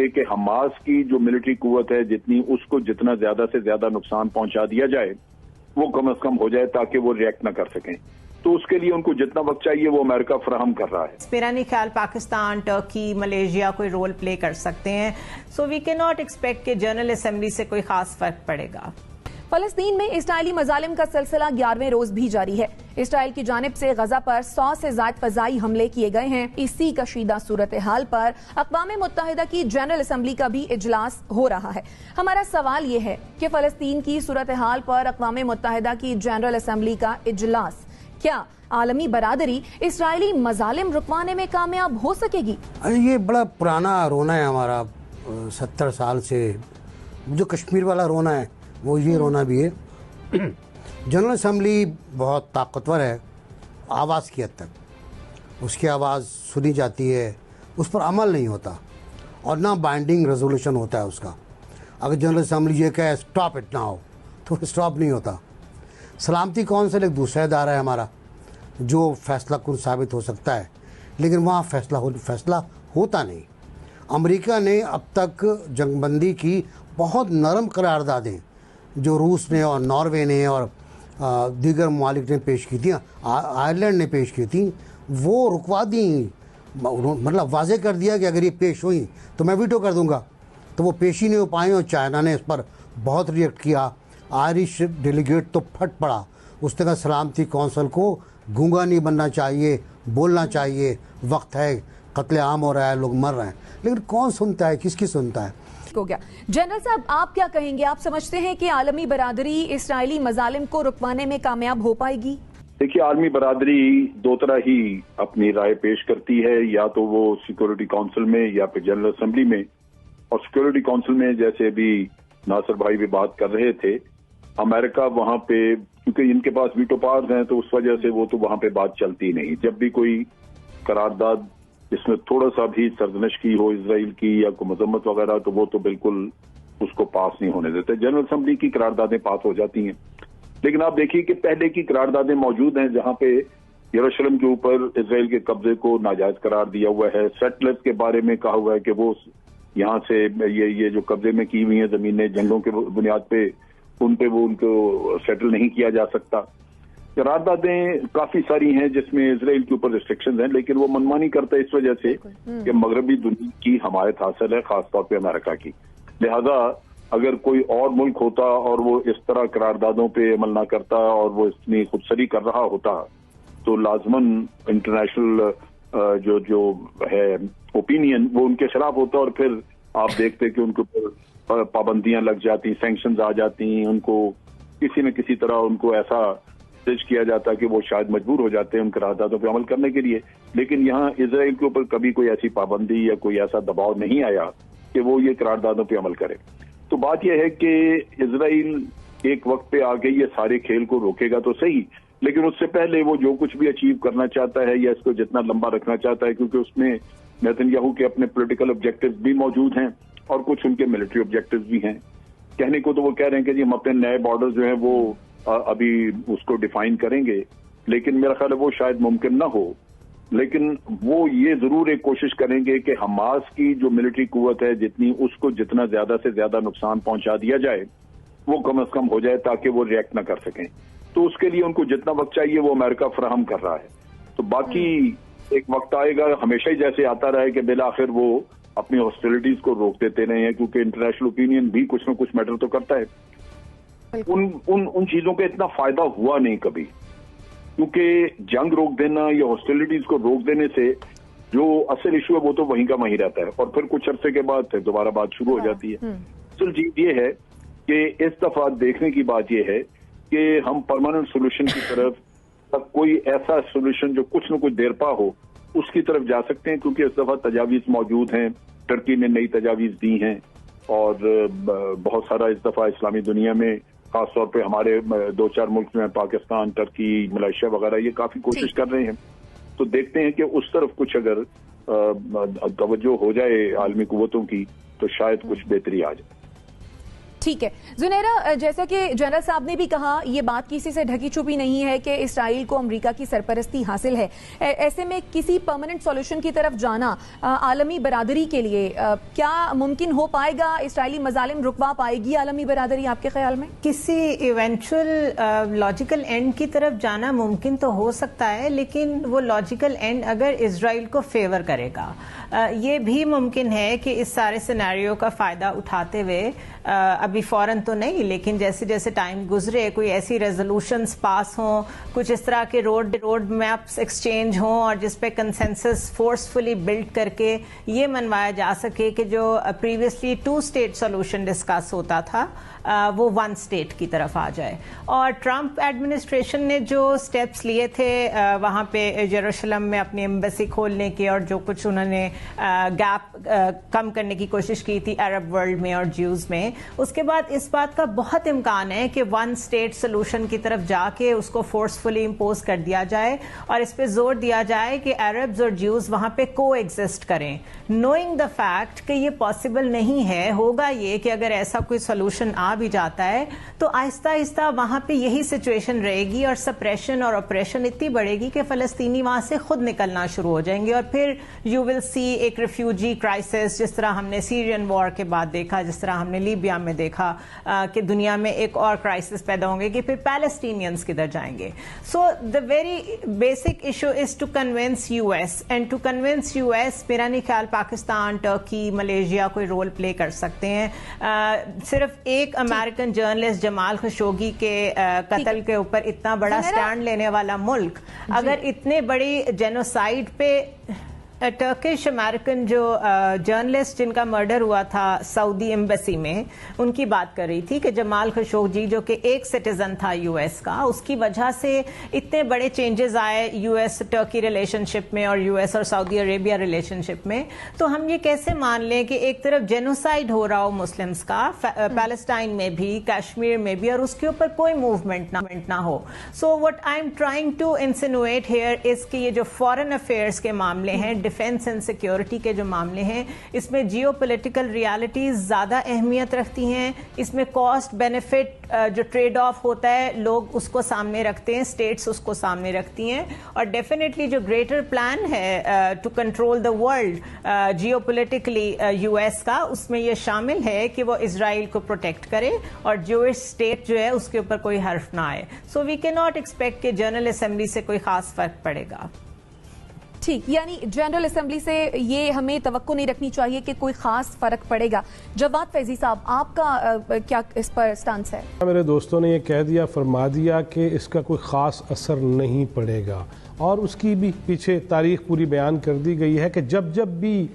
کہ حماس کی جو ملٹری قوت ہے جتنی اس کو جتنا زیادہ سے زیادہ نقصان پہنچا دیا جائے وہ کم از کم ہو جائے تاکہ وہ ریئیکٹ نہ کر سکیں. تو اس کے لیے ان کو جتنا وقت چاہیے وہ امریکہ فراہم کر رہا ہے. میرا نہیں خیال پاکستان، ٹرکی، ملیشیا کوئی رول پلے کر سکتے ہیں. سو وی کی ناٹ ایکسپیکٹ کہ جنرل اسمبلی سے کوئی خاص فرق پڑے گا. فلسطین میں اسرائیلی مظالم کا سلسلہ 11ویں روز بھی جاری ہے. اسرائیل کی جانب سے غزہ پر 100 سے زائد فضائی حملے کیے گئے ہیں. اسی کشیدہ صورتحال پر اقوام متحدہ کی جنرل اسمبلی کا بھی اجلاس ہو رہا ہے. ہمارا سوال یہ ہے کہ فلسطین کی صورتحال پر اقوام متحدہ کی جنرل اسمبلی کا اجلاس کیا عالمی برادری اسرائیلی مظالم رکوانے میں کامیاب ہو سکے گی؟ یہ بڑا پرانا رونا ہے ہمارا 70 سال سے. جو کشمیر والا رونا ہے وہ یہ رونا بھی ہے. جنرل اسمبلی بہت طاقتور ہے آواز کی حد تک. اس کی آواز سنی جاتی ہے، اس پر عمل نہیں ہوتا اور نہ بائنڈنگ ریزولوشن ہوتا ہے اس کا. اگر جنرل اسمبلی یہ کہے اسٹاپ اٹ نہ ہو تو اسٹاپ نہیں ہوتا. سلامتی کونسل ایک دوسرا ادارہ ہے ہمارا جو فیصلہ کن ثابت ہو سکتا ہے، لیکن وہاں فیصلہ ہوتا نہیں. امریکہ نے اب تک جنگ بندی کی بہت نرم قراردادیں جو روس نے اور ناروے نے اور دیگر ممالک نے پیش کی تھیں، آئرلینڈ نے پیش کی تھیں، وہ رکوا دیں. مطلب واضح کر دیا کہ اگر یہ پیش ہوئیں تو میں ویٹو کر دوں گا. تو وہ پیش ہی نہیں ہو پائیں اور چائنا نے اس پر بہت ریئیکٹ کیا. آئرش ڈیلیگیٹ تو پھٹ پڑا. اس نے کہا سلامتی کونسل کو گونگا نہیں بننا چاہیے، بولنا چاہیے، وقت ہے، قتل عام ہو رہا ہے، لوگ مر رہے ہیں. لیکن کون سنتا ہے، کس کی سنتا ہے؟ ہو گیا. جنرل صاحب آپ کیا کہیں گے؟ آپ سمجھتے ہیں کہ عالمی برادری اسرائیلی مظالم کو رکوانے میں کامیاب ہو پائے گی؟ دیکھیے عالمی برادری دو طرح ہی اپنی رائے پیش کرتی ہے، یا تو وہ سیکورٹی کونسل میں یا پھر جنرل اسمبلی میں. اور سیکورٹی کونسل میں جیسے ابھی ناصر بھائی بھی بات کر رہے تھے، امریکہ وہاں پہ کیونکہ ان کے پاس ویٹو پاورز ہیں تو اس وجہ سے وہ تو وہاں پہ بات چلتی نہیں. جب بھی کوئی قرارداد جس میں تھوڑا سا بھی سرزنش کی ہو اسرائیل کی یا کوئی مذمت وغیرہ تو وہ تو بالکل اس کو پاس نہیں ہونے دیتے. جنرل اسمبلی کی قراردادیں پاس ہو جاتی ہیں. لیکن آپ دیکھیے کہ پہلے کی قراردادیں موجود ہیں جہاں پہ یروشلم کے اوپر اسرائیل کے قبضے کو ناجائز قرار دیا ہوا ہے. سیٹلرز کے بارے میں کہا ہوا ہے کہ وہ یہاں سے یہ جو قبضے میں کی ہوئی ہیں زمینیں جنگوں کے بنیاد پہ ان کو سیٹل نہیں کیا جا سکتا. قراردادیں کافی ساری ہیں جس میں اسرائیل کے اوپر ریسٹرکشنز ہیں، لیکن وہ منمانی کرتا ہے اس وجہ سے کہ مغربی دنیا کی حمایت حاصل ہے، خاص طور پہ امریکہ کی. لہذا اگر کوئی اور ملک ہوتا اور وہ اس طرح قراردادوں پہ عمل نہ کرتا اور وہ اتنی خودسری کر رہا ہوتا تو لازماً انٹرنیشنل جو ہے اوپینین وہ ان کے خلاف ہوتا اور پھر آپ دیکھتے کہ ان کے اوپر پابندیاں لگ جاتی، سینکشنز آ جاتی، ان کو کسی نہ کسی طرح ان کو ایسا کیا جاتا کہ وہ شاید مجبور ہو جاتے ہیں ان قراردادوں پہ عمل کرنے کے لیے. لیکن یہاں اسرائیل کے اوپر کبھی کوئی ایسی پابندی یا کوئی ایسا دباؤ نہیں آیا کہ وہ یہ قراردادوں پہ عمل کرے. تو بات یہ ہے کہ اسرائیل ایک وقت پہ آ کے یہ سارے کھیل کو روکے گا تو صحیح، لیکن اس سے پہلے وہ جو کچھ بھی اچیو کرنا چاہتا ہے یا اس کو جتنا لمبا رکھنا چاہتا ہے، کیونکہ اس میں نیتن یاہو کے اپنے پولیٹیکل آبجیکٹیوز بھی موجود ہیں اور کچھ ان کے ملٹری آبجیکٹیوز بھی ہیں. کہنے کو تو وہ کہہ رہے ہیں کہ جی ہم اپنے نئے بارڈر جو ہیں وہ ابھی اس کو ڈیفائن کریں گے، لیکن میرا خیال ہے وہ شاید ممکن نہ ہو. لیکن وہ یہ ضرور ایک کوشش کریں گے کہ حماس کی جو ملٹری قوت ہے جتنی اس کو جتنا زیادہ سے زیادہ نقصان پہنچا دیا جائے وہ کم از کم ہو جائے تاکہ وہ ریئیکٹ نہ کر سکیں. تو اس کے لیے ان کو جتنا وقت چاہیے وہ امریکہ فراہم کر رہا ہے. تو باقی ایک وقت آئے گا ہمیشہ ہی جیسے آتا رہے کہ بالآخر وہ اپنی ہاسٹیلٹیز کو روک دیتے رہے ہیں، کیونکہ انٹرنیشنل اوپینین بھی کچھ نہ کچھ میٹر تو کرتا ہے. ان چیزوں کا اتنا فائدہ ہوا نہیں کبھی، کیونکہ جنگ روک دینا یا ہاسٹیلٹیز کو روک دینے سے جو اصل ایشو ہے وہ تو وہیں کا وہیں رہتا ہے اور پھر کچھ عرصے کے بعد پھر دوبارہ بات شروع ہو جاتی ہے. اصل چیز یہ ہے کہ اس دفعہ دیکھنے کی بات یہ ہے کہ ہم پرماننٹ سولوشن کی طرف کوئی ایسا سولوشن جو کچھ نہ کچھ دیر پا ہو اس کی طرف جا سکتے ہیں، کیونکہ اس دفعہ تجاویز موجود ہیں. ٹرکی نے نئی تجاویز دی ہیں اور بہت سارا اس دفعہ اسلامی دنیا میں خاص طور پہ ہمارے 2-4 ملک میں پاکستان، ٹرکی، ملائیشیا وغیرہ یہ کافی کوشش کر رہے ہیں. تو دیکھتے ہیں کہ اس طرف کچھ اگر توجہ ہو جائے عالمی قوتوں کی تو شاید کچھ بہتری آ جائے. ٹھیک ہے زنیرہ، جیسا کہ جنرل صاحب نے بھی کہا یہ بات کسی سے ڈھکی چھپی نہیں ہے کہ اسرائیل کو امریکہ کی سرپرستی حاصل ہے. ایسے میں کسی پرماننٹ سولوشن کی طرف جانا عالمی برادری کے لیے کیا ممکن ہو پائے گا؟ اسرائیلی مظالم رکوا پائے گی عالمی برادری آپ کے خیال میں؟ کسی ایونچول لاجیکل اینڈ کی طرف جانا ممکن تو ہو سکتا ہے، لیکن وہ لاجیکل اینڈ اگر اسرائیل کو فیور کرے گا. یہ بھی ممکن ہے کہ اس سارے سینیریو کا فائدہ اٹھاتے ہوئے ابھی فوراً تو نہیں، لیکن جیسے جیسے ٹائم گزرے کوئی ایسی ریزولوشنز پاس ہوں، کچھ اس طرح کے روڈ میپس ایکسچینج ہوں، اور جس پہ کنسنسس فورسفلی بلڈ کر کے یہ منوایا جا سکے کہ جو پریویسلی 2 اسٹیٹ سولوشن ڈسکس ہوتا تھا وہ 1 اسٹیٹ کی طرف آ جائے. اور ٹرمپ ایڈمنسٹریشن نے جو سٹیپس لیے تھے وہاں پہ یروشلم میں اپنی ایمبیسی کھولنے کے، اور جو کچھ انہوں نے گیپ کم کرنے کی کوشش کی تھی عرب ورلڈ میں اور جیوز میں، اس کے بعد اس بات کا بہت امکان ہے کہ 1 اسٹیٹ سولوشن کی طرف جا کے اس کو فورسفلی امپوز کر دیا جائے، اور اس پہ زور دیا جائے کہ عربز اور جیوز وہاں پہ کو ایگزسٹ کریں، نوئنگ دا فیکٹ کہ یہ پاسبل نہیں ہے. ہوگا یہ کہ اگر ایسا کوئی سولوشن آ بھی جاتا ہے تو آہستہ آہستہ وہاں پہ یہی سچویشن رہے گی، اور سپریشن اور اپریشن اتنی بڑھے گی کہ فلسطینی وہاں سے خود نکلنا شروع ہو جائیں گے، اور پھر یو ول سی ایک ریفیوجی کرائسس، جس طرح ہم نے سیرین وار کے بعد دیکھا، جس طرح ہم نے لیبیا میں دیکھا کہ دنیا میں ایک اور کرائسس پیدا ہوں گے کہ پھر پیلسٹینینز کدھر جائیں گے. So the very basic issue is to convince U S, and to convince U S میرا نہیں خیال پاکستان، ٹرکی، ملیشیا کوئی رول پلے کر سکتے ہیں. صرف ایک امریکن جرنلسٹ جمال خشوگی کے قتل کے اوپر اتنا بڑا سٹینڈ لینے والا ملک اگر اتنے بڑی جینوسائیڈ پہ، ٹرکش امریکن جو جرنلسٹ جن کا مرڈر ہوا تھا سعودی ایمبیسی میں، ان کی بات کر رہی تھی کہ جمال خشوگی جو کہ ایک سٹیزن تھا یو ایس کا، اس کی وجہ سے اتنے بڑے چینجز آئے یو ایس ٹرکی ریلیشن شپ میں اور یو ایس اور سعودی عربیہ ریلیشن شپ میں. تو ہم یہ کیسے مان لیں کہ ایک طرف جینوسائڈ ہو رہا ہو مسلمس کا پیلسٹائن میں بھی، کشمیر میں بھی، اور اس کے اوپر کوئی موومنٹ نہ ہو. So what I am trying to insinuate here is کہ یہ جو فارن افیئرس کے معاملے ہیں، ڈیفینس اینڈ سیکیورٹی کے جو معاملے ہیں، اس میں جیو پولیٹیکل ریالٹیز زیادہ اہمیت رکھتی ہیں. اس میں کاسٹ بینیفٹ جو ٹریڈ آف ہوتا ہے لوگ اس کو سامنے رکھتے ہیں، اسٹیٹس اس کو سامنے رکھتی ہیں، اور ڈیفینیٹلی جو گریٹر پلان ہے to control the world geopolitically U S کا، اس میں یہ شامل ہے کہ وہ اسرائیل کو پروٹیکٹ کرے اور جوئش اسٹیٹ جو ہے اس کے اوپر کوئی حرف نہ آئے. سو وی کی ناٹ ایکسپیکٹ کہ جنرل اسمبلی سے کوئی خاص فرق پڑے گا. ٹھیک، یعنی جنرل اسمبلی سے یہ ہمیں توقع نہیں رکھنی چاہیے کہ کوئی خاص فرق پڑے گا. جواد فیضی صاحب، آپ کا کیا اس پر سٹانس ہے؟ میرے دوستوں نے یہ کہہ دیا، فرما دیا کہ اس کا کوئی خاص اثر نہیں پڑے گا، اور اس کی بھی پیچھے تاریخ پوری بیان کر دی گئی ہے کہ جب بھی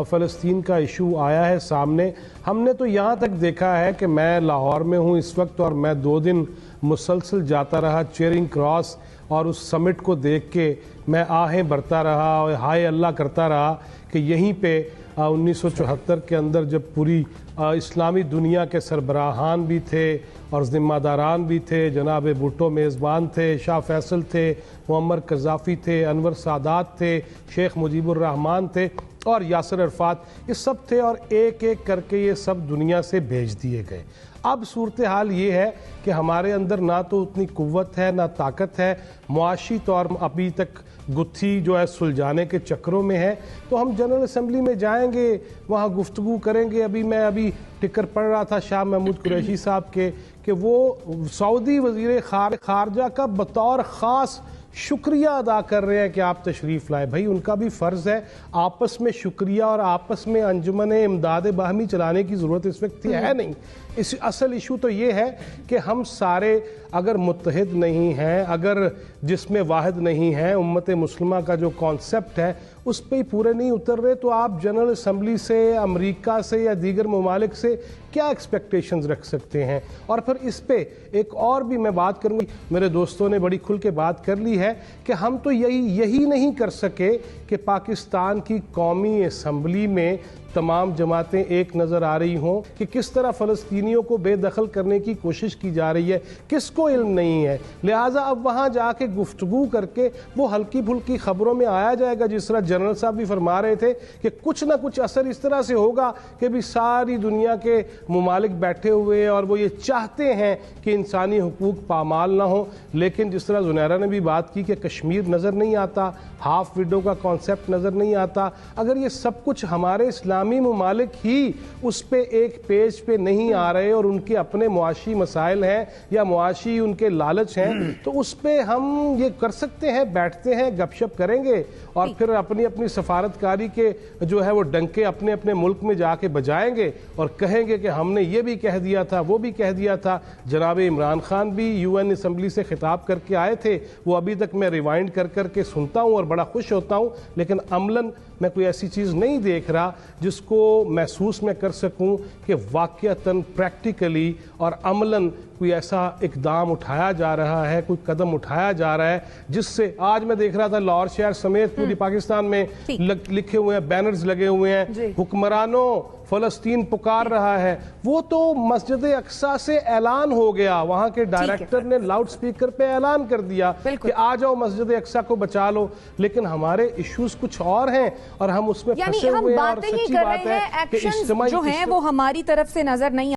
فلسطین کا ایشو آیا ہے سامنے، ہم نے تو یہاں تک دیکھا ہے کہ میں لاہور میں ہوں اس وقت، اور میں 2 دن مسلسل جاتا رہا چیئرنگ کراس، اور اس سمٹ کو دیکھ کے میں آہیں بھرتا رہا اور ہائے اللہ کرتا رہا کہ یہیں پہ 1974 کے اندر جب پوری اسلامی دنیا کے سربراہان بھی تھے اور ذمہ داران بھی تھے، جناب بھٹو میزبان تھے، شاہ فیصل تھے، معمر قذافی تھے، انور سادات تھے، شیخ مجیب الرحمان تھے اور یاسر عرفات، یہ سب تھے، اور ایک ایک کر کے یہ سب دنیا سے بھیج دیے گئے. اب صورتحال یہ ہے کہ ہمارے اندر نہ تو اتنی قوت ہے نہ طاقت ہے، معاشی طور ابھی تک گتھی جو ہے سلجھانے کے چکروں میں ہے. تو ہم جنرل اسمبلی میں جائیں گے، وہاں گفتگو کریں گے. میں ٹکر پڑھ رہا تھا شاہ محمود قریشی صاحب کے کہ وہ سعودی وزیر خارجہ کا بطور خاص شکریہ ادا کر رہے ہیں کہ آپ تشریف لائے. بھائی ان کا بھی فرض ہے، آپس میں شکریہ اور آپس میں انجمن امداد باہمی چلانے کی ضرورت اس وقت ہے نہیں. اس اصل ایشو تو یہ ہے کہ ہم سارے اگر متحد نہیں ہیں، اگر جس میں واحد نہیں ہیں، امت مسلمہ کا جو کانسیپٹ ہے اس پہ ہی پورے نہیں اتر رہے، تو آپ جنرل اسمبلی سے، امریکہ سے یا دیگر ممالک سے کیا ایکسپیکٹیشنز رکھ سکتے ہیں؟ اور پھر اس پہ ایک اور بھی میں بات کروں گی، میرے دوستوں نے بڑی کھل کے بات کر لی ہے کہ ہم تو یہی نہیں کر سکے کہ پاکستان کی قومی اسمبلی میں تمام جماعتیں ایک نظر آ رہی ہوں کہ کس طرح فلسطینیوں کو بے دخل کرنے کی کوشش کی جا رہی ہے. کس کو علم نہیں ہے؟ لہٰذا اب وہاں جا کے گفتگو کر کے وہ ہلکی پھلکی خبروں میں آیا جائے گا، جس طرح جنرل صاحب بھی فرما رہے تھے کہ کچھ نہ کچھ اثر اس طرح سے ہوگا کہ بھی ساری دنیا کے ممالک بیٹھے ہوئے ہیں اور وہ یہ چاہتے ہیں کہ انسانی حقوق پامال نہ ہو، لیکن جس طرح زنیرہ نے بھی بات کی کہ کشمیر نظر نہیں آتا، ہاف وڈو کا کانسیپٹ نظر نہیں آتا، اگر یہ سب کچھ ہمارے اسلامی ممالک ہی اس پہ ایک پیج پہ نہیں آ رہے اور ان کے اپنے معاشی مسائل ہیں یا معاشی ان کے لالچ ہیں، تو اس پہ ہم یہ کر سکتے ہیں، بیٹھتے ہیں، گپ شپ کریں گے اور پھر اپنی اپنی سفارتکاری کے جو ہے وہ ڈنکے اپنے اپنے ملک میں جا کے بجائیں گے اور کہیں گے کہ ہم نے یہ بھی کہہ دیا تھا، وہ بھی کہہ دیا تھا۔ جناب عمران خان بھی UN اسمبلی سے خطاب کر کے آئے تھے، وہ ابھی تک میں ریوائنڈ کر کر کے سنتا ہوں اور بڑا خوش ہوتا ہوں، لیکن عملاً میں کوئی ایسی چیز نہیں دیکھ رہا جس کو محسوس میں کر سکوں کہ واقعتاً پریکٹیکلی اور عملاً کوئی ایسا اقدام اٹھایا جا رہا ہے، کوئی قدم اٹھایا جا رہا ہے جس سے آج میں دیکھ رہا تھا لاہور شہر سمیت پوری پاکستان میں لکھے ہوئے ہیں، بینرز لگے ہوئے ہیں، حکمرانوں فلسطین پکار رہا ہے۔ وہ تو مسجد اقصیٰ سے اعلان ہو گیا، وہاں کے ڈائریکٹر نے لاؤڈ سپیکر پہ اعلان کر دیا کہ آ جاؤ مسجد اقصیٰ کو بچا لو، لیکن ہمارے ایشوز کچھ اور ہیں اور ہم اس میں پھنسے ہوئے ہیں، اور سچی بات ہے کہ اجتماعی جو ہیں وہ ہماری طرف سے نظر نہیں